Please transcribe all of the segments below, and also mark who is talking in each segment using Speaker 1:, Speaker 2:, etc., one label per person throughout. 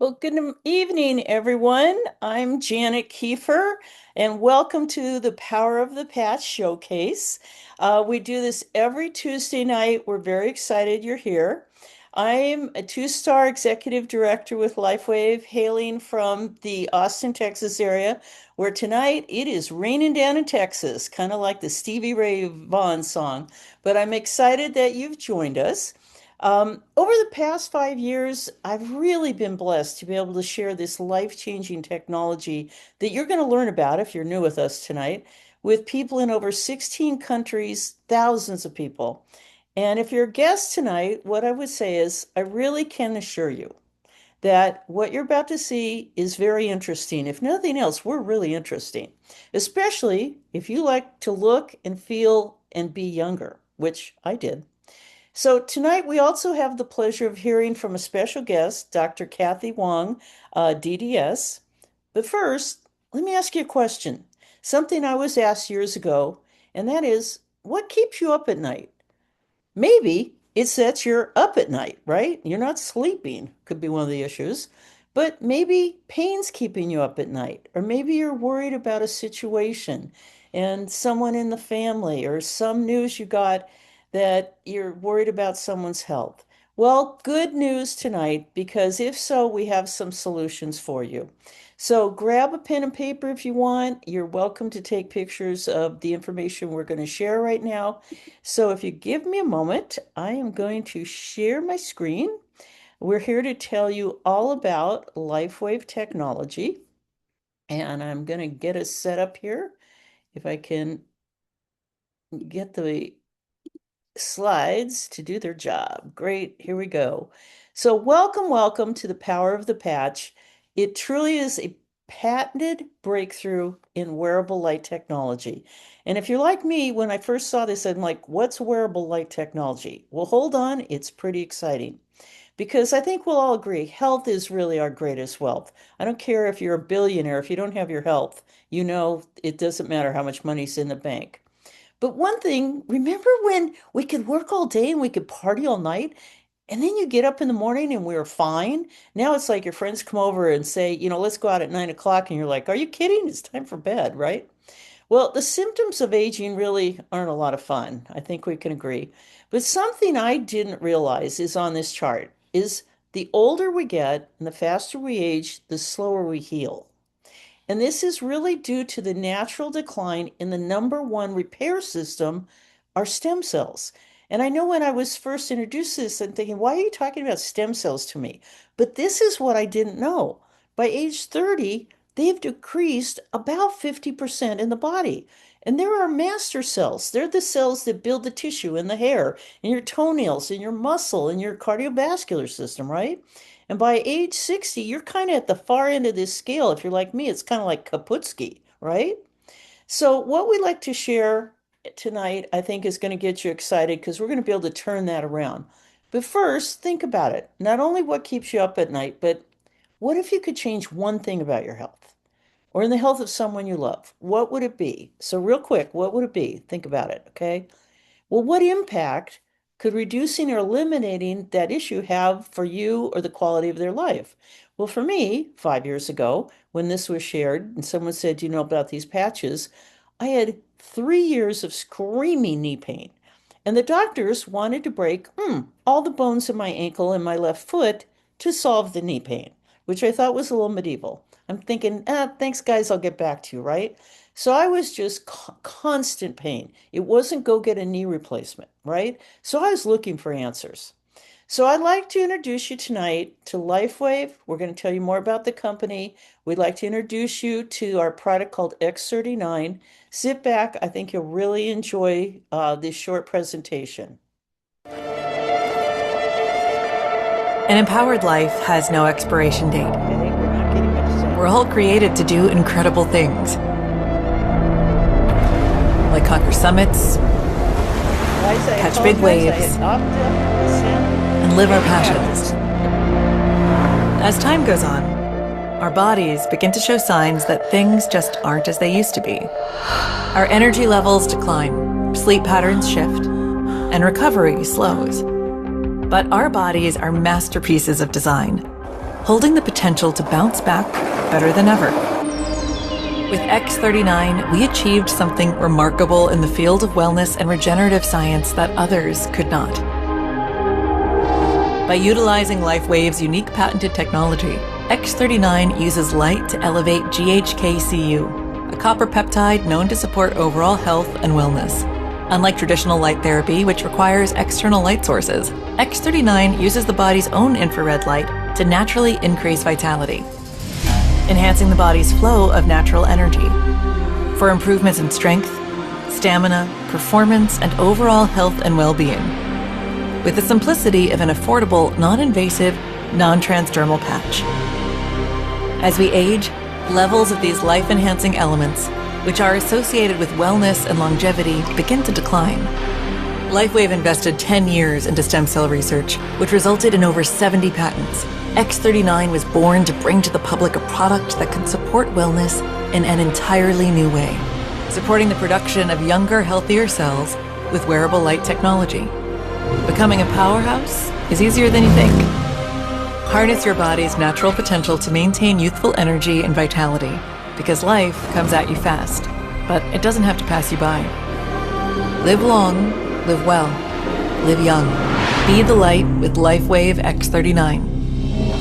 Speaker 1: Well, good evening, everyone. I'm Janet Kiefer, and welcome to the Power of the Patch Showcase. We do this every Tuesday night. We're very excited you're here. I'm a two-star executive director with LifeWave, hailing from the Austin, Texas area, where tonight it is raining down in Texas, kind of like the Stevie Ray Vaughan song. But I'm excited that you've joined us. Over the past 5 years, I've really been blessed to be able to share this life-changing technology that you're going to learn about if you're new with us tonight, with people in over 16 countries, thousands of people. And if you're a guest tonight, what I would say is I really can assure you that what you're about to see is very interesting. If nothing else, we're really interesting, especially if you like to look and feel and be younger, which I did. So tonight we also have the pleasure of hearing from a special guest, Dr. Cathy Wong, DDS. But first, let me ask you a question. Something I was asked years ago, and that is, what keeps you up at night? Maybe it's that you're up at night, right? You're not sleeping, could be one of the issues. But maybe pain's keeping you up at night, or maybe you're worried about a situation and someone in the family, or some news you got that you're worried about someone's health. Well, good news tonight, because if so, we have some solutions for you. So grab a pen and paper if you want. You're welcome to take pictures of the information we're going to share right now. So if you give me a moment, I am going to share my screen. We're here to tell you all about LifeWave technology, and I'm going to get us set up here. If I can get the slides to do their job. Great, here we go. So welcome to the Power of the Patch. It truly is a patented breakthrough in wearable light technology. And if you're like me, when I first saw this, I'm like, what's wearable light technology? Well, hold on, it's pretty exciting. Because I think we'll all agree, health is really our greatest wealth. I don't care if you're a billionaire, if you don't have your health, you know it doesn't matter how much money's in the bank. But one thing, remember when we could work all day and we could party all night? And then you get up in the morning and we were fine. Now it's like your friends come over and say, let's go out at 9 o'clock. And you're like, are you kidding? It's time for bed, right? Well, the symptoms of aging really aren't a lot of fun. I think we can agree. But something I didn't realize is on this chart is the older we get and the faster we age, the slower we heal. And this is really due to the natural decline in the number one repair system, our stem cells. And I know when I was first introduced to this, I'm thinking, why are you talking about stem cells to me? But this is what I didn't know. By age 30, they've decreased about 50% in the body. And there are master cells. They're the cells that build the tissue in the hair, in your toenails, in your muscle, in your cardiovascular system, right? And by age 60, you're kind of at the far end of this scale. If you're like me, it's kind of like Kaputski, right? So, what we like to share tonight, I think, is going to get you excited because we're going to be able to turn that around. But first, think about it. Not only what keeps you up at night, but what if you could change one thing about your health or in the health of someone you love? What would it be? So, real quick, what would it be? Think about it, okay? Well, what impact could reducing or eliminating that issue have for you or the quality of their life? Well, for me, 5 years ago, when this was shared and someone said, "Do you know about these patches?" I had 3 years of screaming knee pain. And the doctors wanted to break all the bones in my ankle and my left foot to solve the knee pain, which I thought was a little medieval. I'm thinking, thanks, guys, I'll get back to you, right? So I was just constant pain. It wasn't go get a knee replacement, right? So I was looking for answers. So I'd like to introduce you tonight to LifeWave. We're going to tell you more about the company. We'd like to introduce you to our product called X39. Sit back. I think you'll really enjoy this short presentation.
Speaker 2: An empowered life has no expiration date.
Speaker 1: Okay, we're not getting much sense.
Speaker 2: We're all created to do incredible things, like conquer summits, catch big waves, and live our passions. As time goes on, our bodies begin to show signs that things just aren't as they used to be. Our energy levels decline, sleep patterns shift, and recovery slows. But our bodies are masterpieces of design. holding the potential to bounce back better than ever. With X39, we achieved something remarkable in the field of wellness and regenerative science that others could not. By utilizing LifeWave's unique patented technology, X39 uses light to elevate GHKCU, a copper peptide known to support overall health and wellness. Unlike traditional light therapy, which requires external light sources, X39 uses the body's own infrared light to naturally increase vitality, enhancing the body's flow of natural energy for improvements in strength, stamina, performance, and overall health and well-being, with the simplicity of an affordable, non-invasive, non-transdermal patch. As we age, levels of these life-enhancing elements, which are associated with wellness and longevity, begin to decline. LifeWave invested 10 years into stem cell research, which resulted in over 70 patents. X39 was born to bring to the public a product that could support wellness in an entirely new way, supporting the production of younger, healthier cells with wearable light technology. Becoming a powerhouse is easier than you think. Harness your body's natural potential to maintain youthful energy and vitality, because life comes at you fast, but it doesn't have to pass you by. Live long, live well, live young. Be the light with LifeWave X39.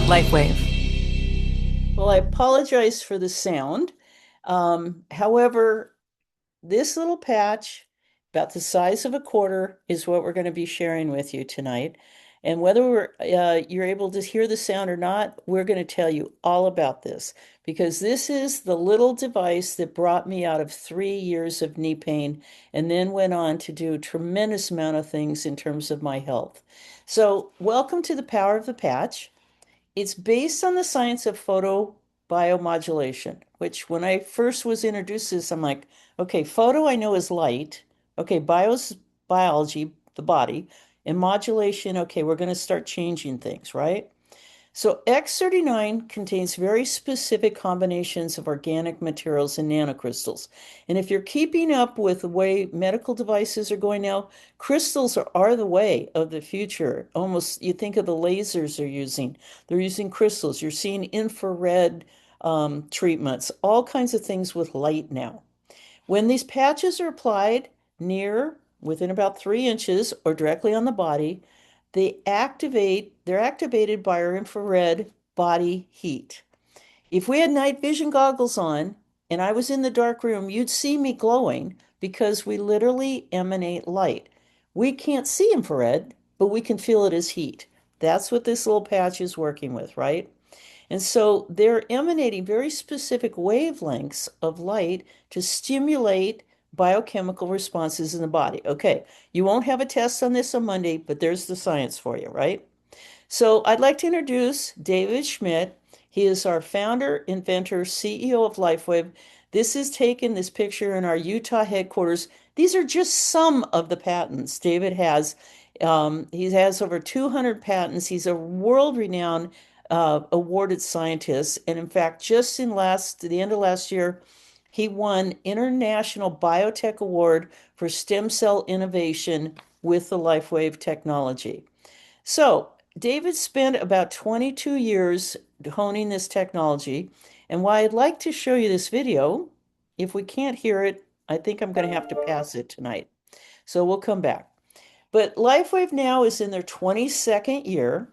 Speaker 2: LifeWave.
Speaker 1: Well, I apologize for the sound. However, this little patch, about the size of a quarter, is what we're going to be sharing with you tonight. And whether you're able to hear the sound or not, we're going to tell you all about this, because this is the little device that brought me out of 3 years of knee pain and then went on to do a tremendous amount of things in terms of my health. So welcome to the Power of the Patch. It's based on the science of photobiomodulation, which when I first was introduced to this, I'm like, okay, photo I know is light. Okay, bio's biology, the body, and modulation, okay, we're going to start changing things, right? So X39 contains very specific combinations of organic materials and nanocrystals. And if you're keeping up with the way medical devices are going now, crystals are the way of the future. Almost, you think of the lasers they're using. They're using crystals. You're seeing infrared treatments, all kinds of things with light now. When these patches are applied within about 3 inches or directly on the body, they're activated by our infrared body heat. If we had night vision goggles on and I was in the dark room, you'd see me glowing because we literally emanate light. We can't see infrared, but we can feel it as heat. That's what this little patch is working with, right? And so they're emanating very specific wavelengths of light to stimulate biochemical responses in the body. Okay, you won't have a test on this on Monday, but there's the science for you, right? So I'd like to introduce David Schmidt. He is our founder, inventor, CEO of LifeWave. This is taken, this picture in our Utah headquarters. These are just some of the patents David has. He has over 200 patents. He's a world-renowned awarded scientist. And in fact, just the end of last year, he won International Biotech Award for Stem Cell Innovation with the LifeWave technology. So David spent about 22 years honing this technology. And why I'd like to show you this video, if we can't hear it, I think I'm going to have to pass it tonight. So we'll come back. But LifeWave now is in their 22nd year.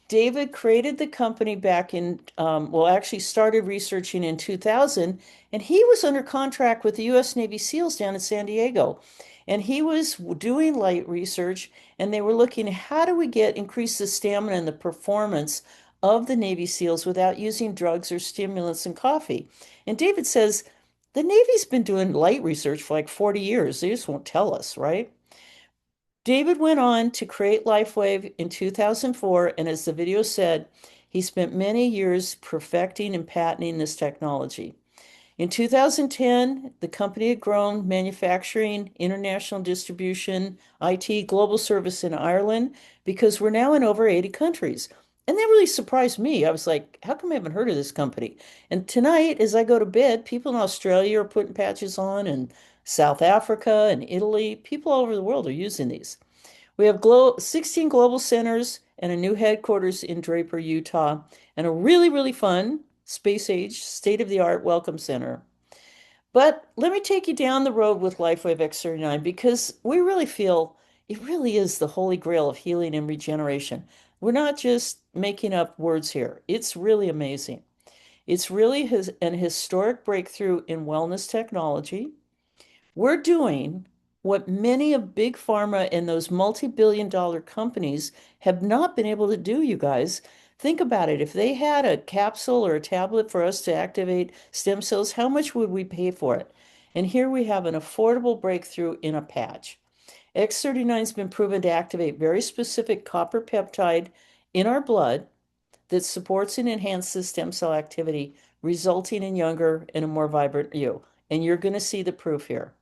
Speaker 1: David created the company back actually started researching in 2000, and he was under contract with the U.S. Navy SEALs down in San Diego. And he was doing light research, and they were looking at how do we increase the stamina and the performance of the Navy SEALs without using drugs or stimulants and coffee. And David says, the Navy's been doing light research for like 40 years. They just won't tell us, right? David went on to create LifeWave in 2004, and as the video said, he spent many years perfecting and patenting this technology. In 2010, the company had grown manufacturing, international distribution, IT, global service in Ireland, because we're now in over 80 countries. And that really surprised me. I was like, how come I haven't heard of this company? And tonight, as I go to bed, people in Australia are putting patches on, and South Africa and Italy, people all over the world are using these. We have 16 global centers and a new headquarters in Draper, Utah, and a really, really fun space age, state-of-the-art welcome center. But let me take you down the road with LifeWave X39 because we really feel it really is the holy grail of healing and regeneration. We're not just making up words here. It's really amazing. It's really an historic breakthrough in wellness technology. We're doing what many of big pharma and those multi-billion dollar companies have not been able to do, you guys. Think about it. If they had a capsule or a tablet for us to activate stem cells, how much would we pay for it? And here we have an affordable breakthrough in a patch. X39 has been proven to activate very specific copper peptide in our blood that supports and enhances stem cell activity, resulting in younger and a more vibrant you. And you're going to see the proof here.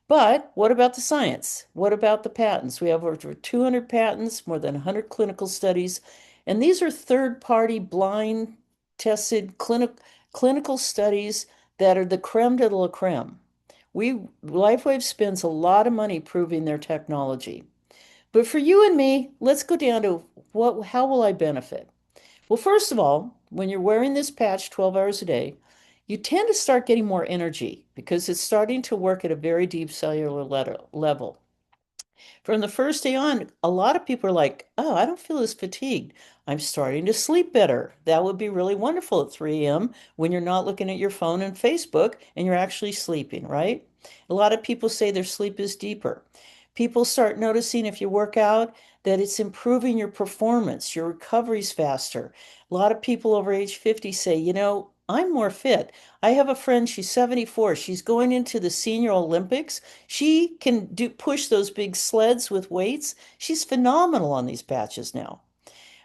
Speaker 1: But what about the science? What about the patents? We have over 200 patents, more than 100 clinical studies, and these are third-party blind tested clinical studies that are the creme de la creme. LifeWave spends a lot of money proving their technology. But for you and me, let's go down to how will I benefit? Well, first of all, when you're wearing this patch 12 hours a day, you tend to start getting more energy because it's starting to work at a very deep cellular level. From the first day on, a lot of people are like, oh, I don't feel as fatigued. I'm starting to sleep better. That would be really wonderful at 3 a.m. when you're not looking at your phone and Facebook and you're actually sleeping, right? A lot of people say their sleep is deeper. People start noticing if you work out that it's improving your performance, your recovery's faster. A lot of people over age 50 say, I'm more fit. I have a friend, she's 74. She's going into the senior Olympics. She can push those big sleds with weights. She's phenomenal on these patches now.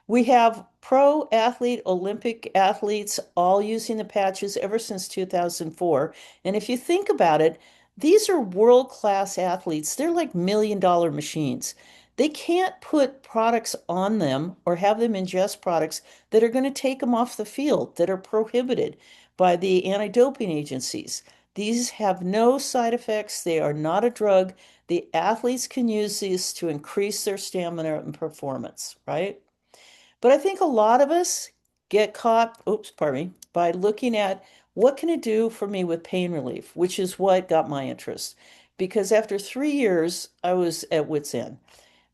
Speaker 1: We have pro athlete, Olympic athletes all using the patches ever since 2004. And if you think about it, these are world-class athletes. They're like million-dollar machines. They can't put products on them or have them ingest products that are going to take them off the field, that are prohibited by the anti-doping agencies. These have no side effects. They are not a drug. The athletes can use these to increase their stamina and performance, right? But I think a lot of us get caught, oops, pardon me, by looking at what can it do for me with pain relief, which is what got my interest. Because after 3 years, I was at wit's end.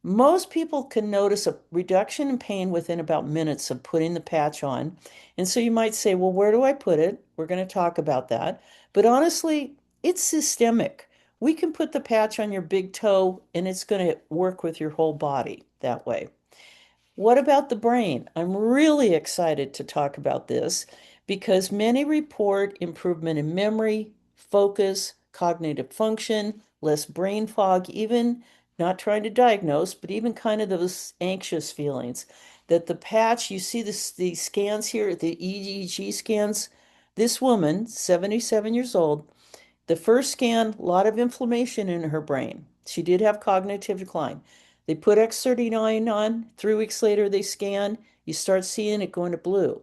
Speaker 1: Most people can notice a reduction in pain within about minutes of putting the patch on. And so you might say, well, where do I put it? We're going to talk about that. But honestly, it's systemic. We can put the patch on your big toe and it's going to work with your whole body that way. What about the brain? I'm really excited to talk about this because many report improvement in memory, focus, cognitive function, less brain fog, even not trying to diagnose, but even kind of those anxious feelings. That the patch, you see the scans here, the EEG scans. This woman, 77 years old, the first scan, a lot of inflammation in her brain. She did have cognitive decline. They put X39 on. 3 weeks later, they scan. You start seeing it going to blue.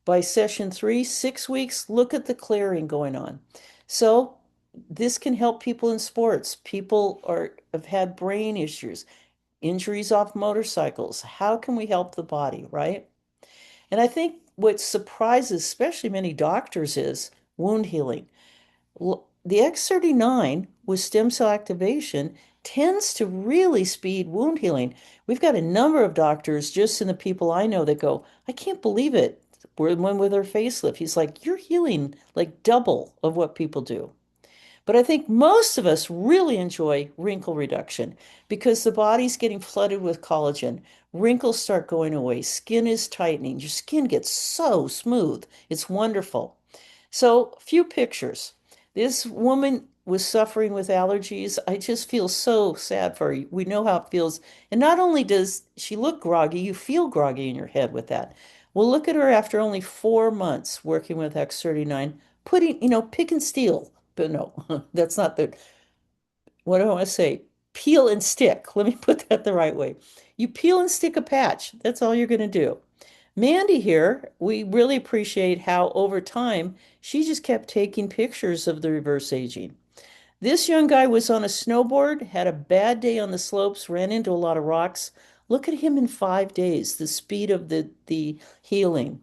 Speaker 1: By session 3, 6 weeks, look at the clearing going on. So this can help people in sports. People have had brain issues, injuries off motorcycles. How can we help the body, right? And I think what surprises, especially many doctors, is wound healing. The X39 with stem cell activation tends to really speed wound healing. We've got a number of doctors, just in the people I know, that go, I can't believe it. One with her facelift, he's like, you're healing like double of what people do. But I think most of us really enjoy wrinkle reduction because the body's getting flooded with collagen. Wrinkles start going away. Skin is tightening. Your skin gets so smooth. It's wonderful. So, a few pictures. This woman was suffering with allergies. I just feel so sad for her. We know how it feels. And not only does she look groggy, you feel groggy in your head with that. Well, look at her after only 4 months working with X39, pick and steal. But no, that's not what do I want to say? Peel and stick. Let me put that the right way. You peel and stick a patch. That's all you're going to do. Mandy here, we really appreciate how over time she just kept taking pictures of the reverse aging. This young guy was on a snowboard, had a bad day on the slopes, ran into a lot of rocks. Look at him in 5 days, the speed of the healing.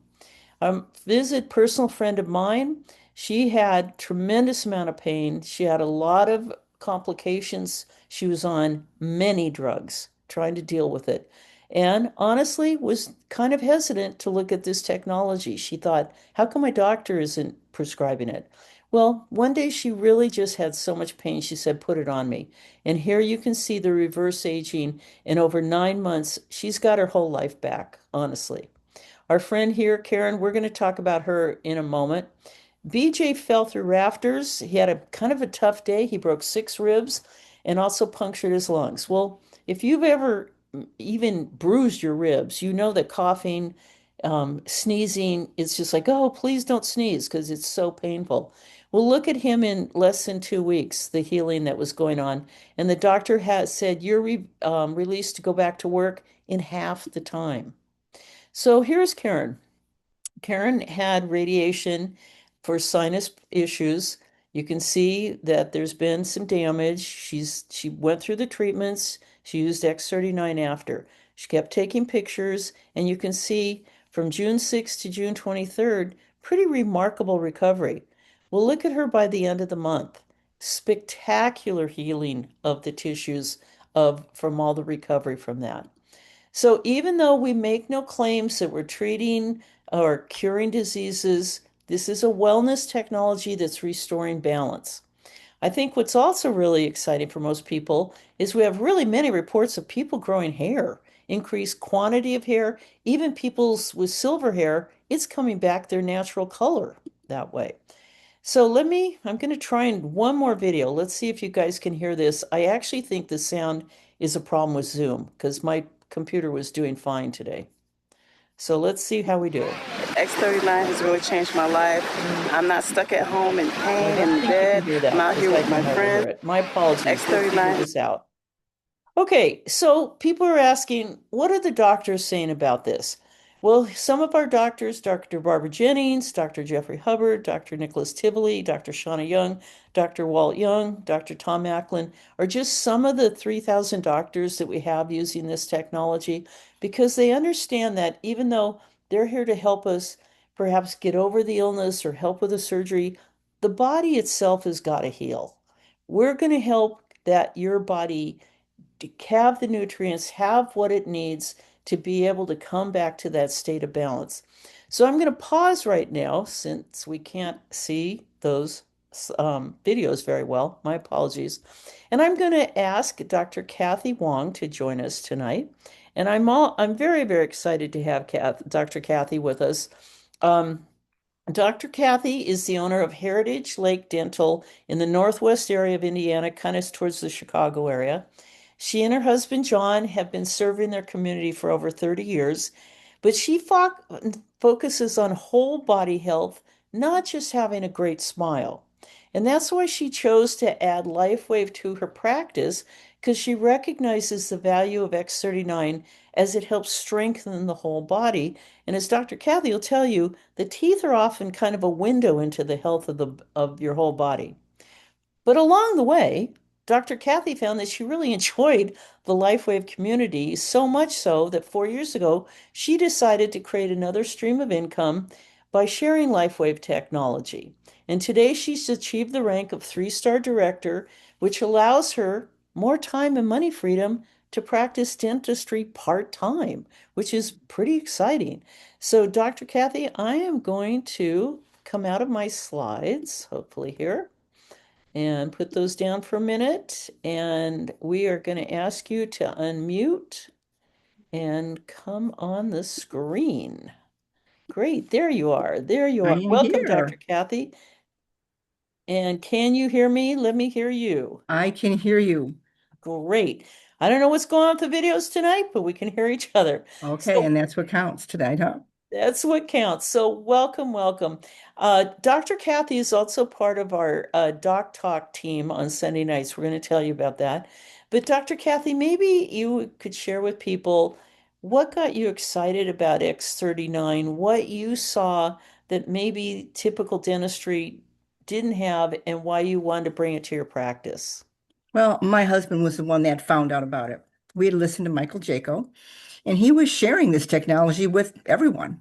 Speaker 1: Visit personal friend of mine. She had tremendous amount of pain. She had a lot of complications. She was on many drugs trying to deal with it. And honestly, was kind of hesitant to look at this technology. She thought, how come my doctor isn't prescribing it? Well, one day she really just had so much pain, she said, put it on me. And here you can see the reverse aging. In over 9 months, she's got her whole life back, honestly. Our friend here, Karen, we're going to talk about her in a moment. BJ fell through rafters. He had a kind of a tough day. He broke 6 ribs and also punctured his lungs. Well, if you've ever even bruised your ribs, you know that coughing, sneezing, it's just like, oh, please don't sneeze because it's so painful. Well, look at him in less than 2 weeks, the healing that was going on. And the doctor has said you're released to go back to work in half the time. So here's Karen. Karen had radiation for sinus issues. You can see that there's been some damage. She went through the treatments. She used X39 after. She kept taking pictures, and you can see from June 6th to June 23rd, pretty remarkable recovery. Well, look at her by the end of the month. Spectacular healing of the tissues of from all the recovery from that. So even though we make no claims that we're treating or curing diseases, this is a wellness technology that's restoring balance. I think what's also really exciting for most people is we have really many reports of people growing hair, increased quantity of hair, even people's with silver hair, it's coming back their natural color that way. So I'm going to try and one more video. Let's see if you guys can hear this. I actually think the sound is a problem with Zoom because my computer was doing fine today. So let's see how we do.
Speaker 3: X39 has really changed my life. I'm not stuck at home in pain and bed. I'm out here with my friends.
Speaker 1: My apologies. Let's figure
Speaker 3: X39.
Speaker 1: this out. Okay, so people are asking, what are the doctors saying about this? Well, some of our doctors, Dr. Barbara Jennings, Dr. Jeffrey Hubbard, Dr. Nicholas Tivoli, Dr. Shauna Young, Dr. Walt Young, Dr. Tom Macklin, are just some of the 3,000 doctors that we have using this technology because they understand that even though they're here to help us perhaps get over the illness or help with a surgery, the body itself has got to heal. We're going to help that your body to have the nutrients, have what it needs to be able to come back to that state of balance. So I'm going to pause right now since we can't see those videos very well. My apologies. And I'm going to ask Dr. Cathy Wong to join us tonight. And I'm very, very excited to have Dr. Cathy with us. Dr. Cathy is the owner of Heritage Lake Dental in the northwest area of Indiana, kind of towards the Chicago area. She and her husband, John, have been serving their community for over 30 years, but she focuses on whole body health, not just having a great smile. And that's why she chose to add LifeWave to her practice, because she recognizes the value of X39 as it helps strengthen the whole body. And as Dr. Cathy will tell you, the teeth are often kind of a window into the health of your whole body. But along the way, Dr. Cathy found that she really enjoyed the LifeWave community, so much so that 4 years ago, she decided to create another stream of income by sharing LifeWave technology. And today she's achieved the rank of 3-star director, which allows her more time and money freedom to practice dentistry part-time, which is pretty exciting. So, Dr. Cathy, I am going to come out of my slides, hopefully here and put those down for a minute. And we are going to ask you to unmute and come on the screen. Great, there you are. There you
Speaker 4: I
Speaker 1: are.
Speaker 4: am
Speaker 1: Welcome, Dr.
Speaker 4: here.
Speaker 1: Cathy. And can you hear me? Let me hear you.
Speaker 4: I can hear you.
Speaker 1: Great. I don't know what's going on with the videos tonight, but we can hear each other.
Speaker 4: Okay,
Speaker 1: So
Speaker 4: and that's what counts tonight, huh?
Speaker 1: that's what counts. So welcome, welcome. Dr. Cathy is also part of our Doc Talk team on Sunday nights. We're going to tell you about that. But Dr. Cathy, maybe you could share with people what got you excited about X39, what you saw that maybe typical dentistry didn't have and why you wanted to bring it to your practice.
Speaker 4: Well, my husband was the one that found out about it. We had listened to Michael Jaco, and he was sharing this technology with everyone.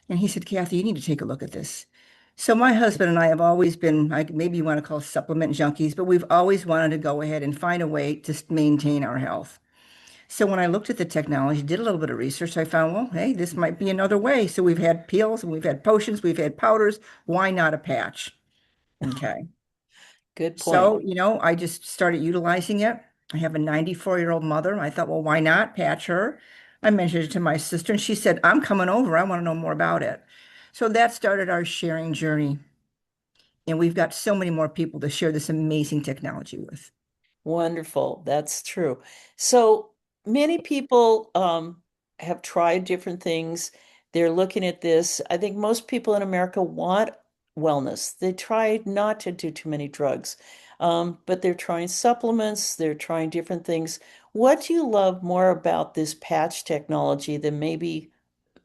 Speaker 4: And he said, Kathy, you need to take a look at this. So my husband and I have always been, maybe you want to call supplement junkies, but we've always wanted to go ahead and find a way to maintain our health. So when I looked at the technology, did a little bit of research, I found, well, hey, this might be another way. So we've had pills and we've had potions, we've had powders. Why not a patch? Okay.
Speaker 1: Good point.
Speaker 4: So, I just started utilizing it. I have a 94-year-old mother. I thought, well, why not patch her? I mentioned it to my sister, and she said, I'm coming over. I want to know more about it. So that started our sharing journey. And we've got so many more people to share this amazing technology with.
Speaker 1: Wonderful. That's true. So many people have tried different things. They're looking at this. I think most people in America want wellness. They try not to do too many drugs, but they're trying supplements, they're trying different things. What do you love more about this patch technology than maybe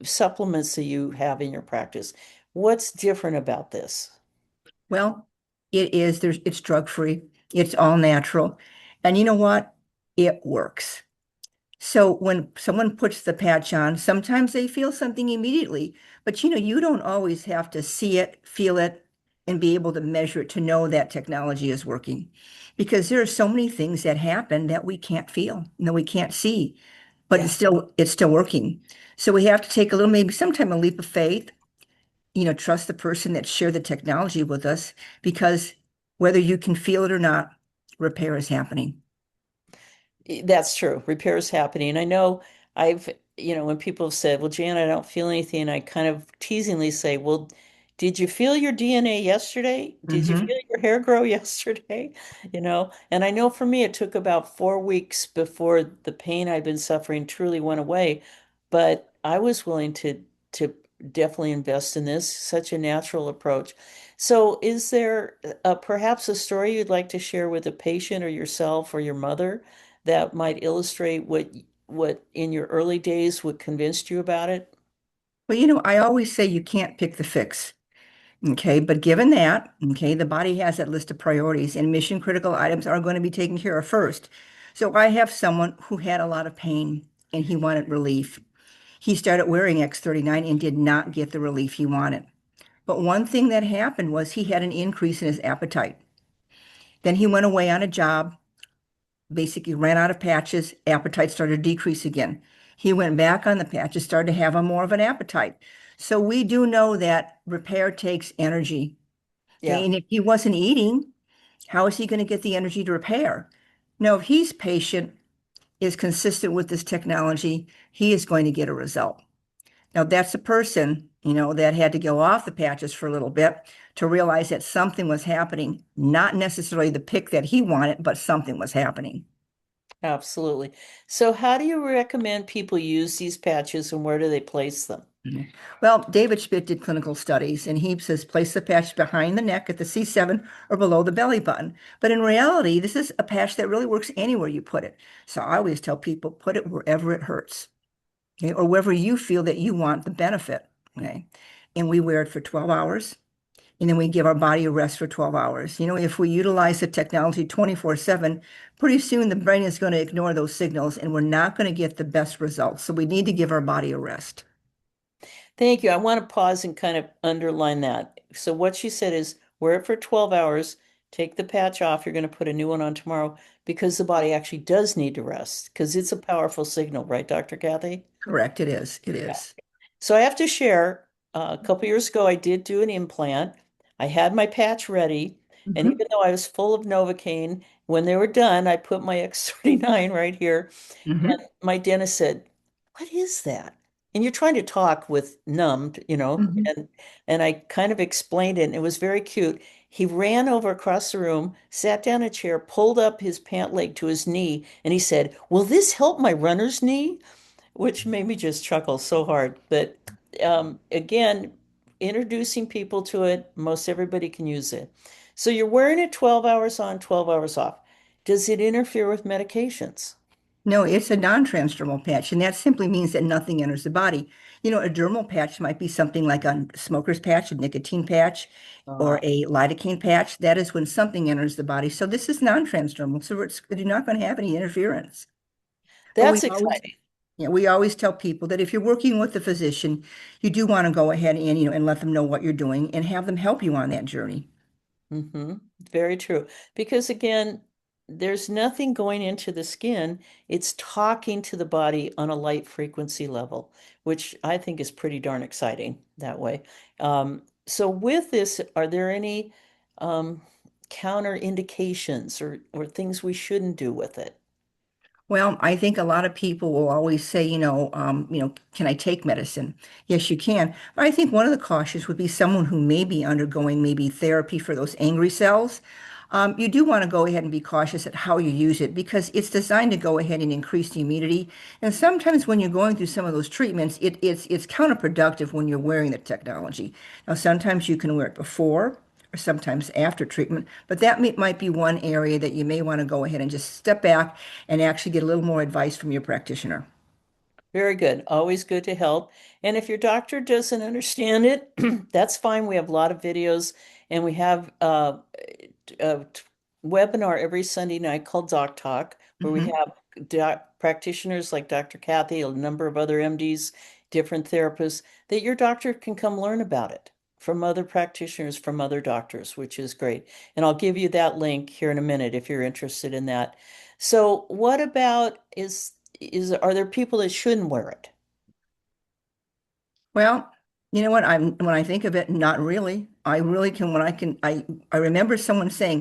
Speaker 1: supplements that you have in your practice? What's different about this?
Speaker 4: Well, it's drug-free. It's all natural. And you know what? It works. So when someone puts the patch on, sometimes they feel something immediately, but you don't always have to see it, feel it, and be able to measure it to know that technology is working. Because there are so many things that happen that we can't feel, we can't see, but
Speaker 1: Yeah.
Speaker 4: it's still working. So we have to take a little, maybe sometime a leap of faith, trust the person that shared the technology with us, because whether you can feel it or not, repair is happening.
Speaker 1: That's true. Repair is happening. I know when people have said, well, Jan, I don't feel anything, I kind of teasingly say, well, did you feel your DNA yesterday? Did you
Speaker 4: Hmm.
Speaker 1: feel your hair grow yesterday? And I know for me, it took about 4 weeks before the pain I'd been suffering truly went away, but I was willing to definitely invest in this, such a natural approach. So is there perhaps a story you'd like to share with a patient or yourself or your mother that might illustrate what in your early days what convinced you about it?
Speaker 4: Well, I always say you can't pick the fix. Okay, but given that, okay, the body has that list of priorities and mission critical items are going to be taken care of first. So I have someone who had a lot of pain and he wanted relief. He started wearing X39 and did not get the relief he wanted. But one thing that happened was he had an increase in his appetite. Then he went away on a job, basically ran out of patches, appetite started to decrease again. He went back on the patches, started to have a more of an appetite. So we do know that repair takes energy. Okay,
Speaker 1: Yeah,
Speaker 4: and if he wasn't eating, how is he going to get the energy to repair? No, if he's patient, is consistent with this technology, he is going to get a result. Now, that's a person, that had to go off the patches for a little bit to realize that something was happening, not necessarily the pick that he wanted, but something was happening.
Speaker 1: absolutely. So how do you recommend people use these patches and where do they place them?
Speaker 4: Mhm. Well, David Schmidt did clinical studies and he says place the patch behind the neck at the C7 or below the belly button. But in reality, this is a patch that really works anywhere you put it. So I always tell people put it wherever it hurts, okay, or wherever you feel that you want the benefit. Okay. And we wear it for 12 hours and then we give our body a rest for 12 hours. If we utilize the technology 24/7, pretty soon the brain is going to ignore those signals and we're not going to get the best results. So we need to give our body a rest.
Speaker 1: Thank you. I want to pause and kind of underline that. So what she said is wear it for 12 hours, take the patch off, you're going to put a new one on tomorrow because the body actually does need to rest because it's a powerful signal, right, Dr. Kathy?
Speaker 4: Correct. It is. It
Speaker 1: Yeah.
Speaker 4: is.
Speaker 1: So I have to share, a couple years ago, I did do an implant. I had my patch ready, and
Speaker 4: Mhm.
Speaker 1: even though I was full of Novocaine, when they were done, I put my X39 right here,
Speaker 4: Mhm.
Speaker 1: and my dentist said, "What is that?" And you're trying to talk with numbed,
Speaker 4: Mhm.
Speaker 1: and I kind of explained it, and it was very cute. He ran over across the room, sat down in a chair, pulled up his pant leg to his knee, and he said, "Will this help my runner's knee?" Which made me just chuckle so hard. But again, introducing people to it, most everybody can use it. So you're wearing it 12 hours on, 12 hours off. Does it interfere with medications?
Speaker 4: No, it's a non-transdermal patch, and that simply means that nothing enters the body. A dermal patch might be something like a smoker's patch, a nicotine patch, or
Speaker 1: Ah,
Speaker 4: a lidocaine patch. That is when something enters the body. So this is non-transdermal, so you're not going to have any interference. But
Speaker 1: that's exciting.
Speaker 4: we always tell people that if you're working with a physician, you do want to go ahead and, and let them know what you're doing and have them help you on that journey.
Speaker 1: Hmm. Very true. Because again, there's nothing going into the skin. It's talking to the body on a light frequency level, which I think is pretty darn exciting that way. So with this, are there any um, counter indications or things we shouldn't do with it?
Speaker 4: Well, I think a lot of people will always say, can I take medicine? Yes, you can. But I think one of the cautions would be someone who may be undergoing maybe therapy for those angry cells. You do want to go ahead and be cautious at how you use it because it's designed to go ahead and increase the immunity. And sometimes when you're going through some of those treatments, it's counterproductive when you're wearing the technology. Now, sometimes you can wear it before or sometimes after treatment, but that might be one area that you may want to go ahead and just step back and actually get a little more advice from your practitioner.
Speaker 1: Very good. Always good to help. And if your doctor doesn't understand it, that's fine. We have a lot of videos and we have a webinar every Sunday night called Doc Talk, where we
Speaker 4: Mhm.
Speaker 1: have practitioners like Dr. Cathy, a number of other MDs, different therapists, that your doctor can come learn about it from other practitioners, from other doctors, which is great. And I'll give you that link here in a minute if you're interested in that. So what about is are there people that shouldn't wear it?
Speaker 4: Well, you know what? When I think of it, not really. I really can when I remember someone saying,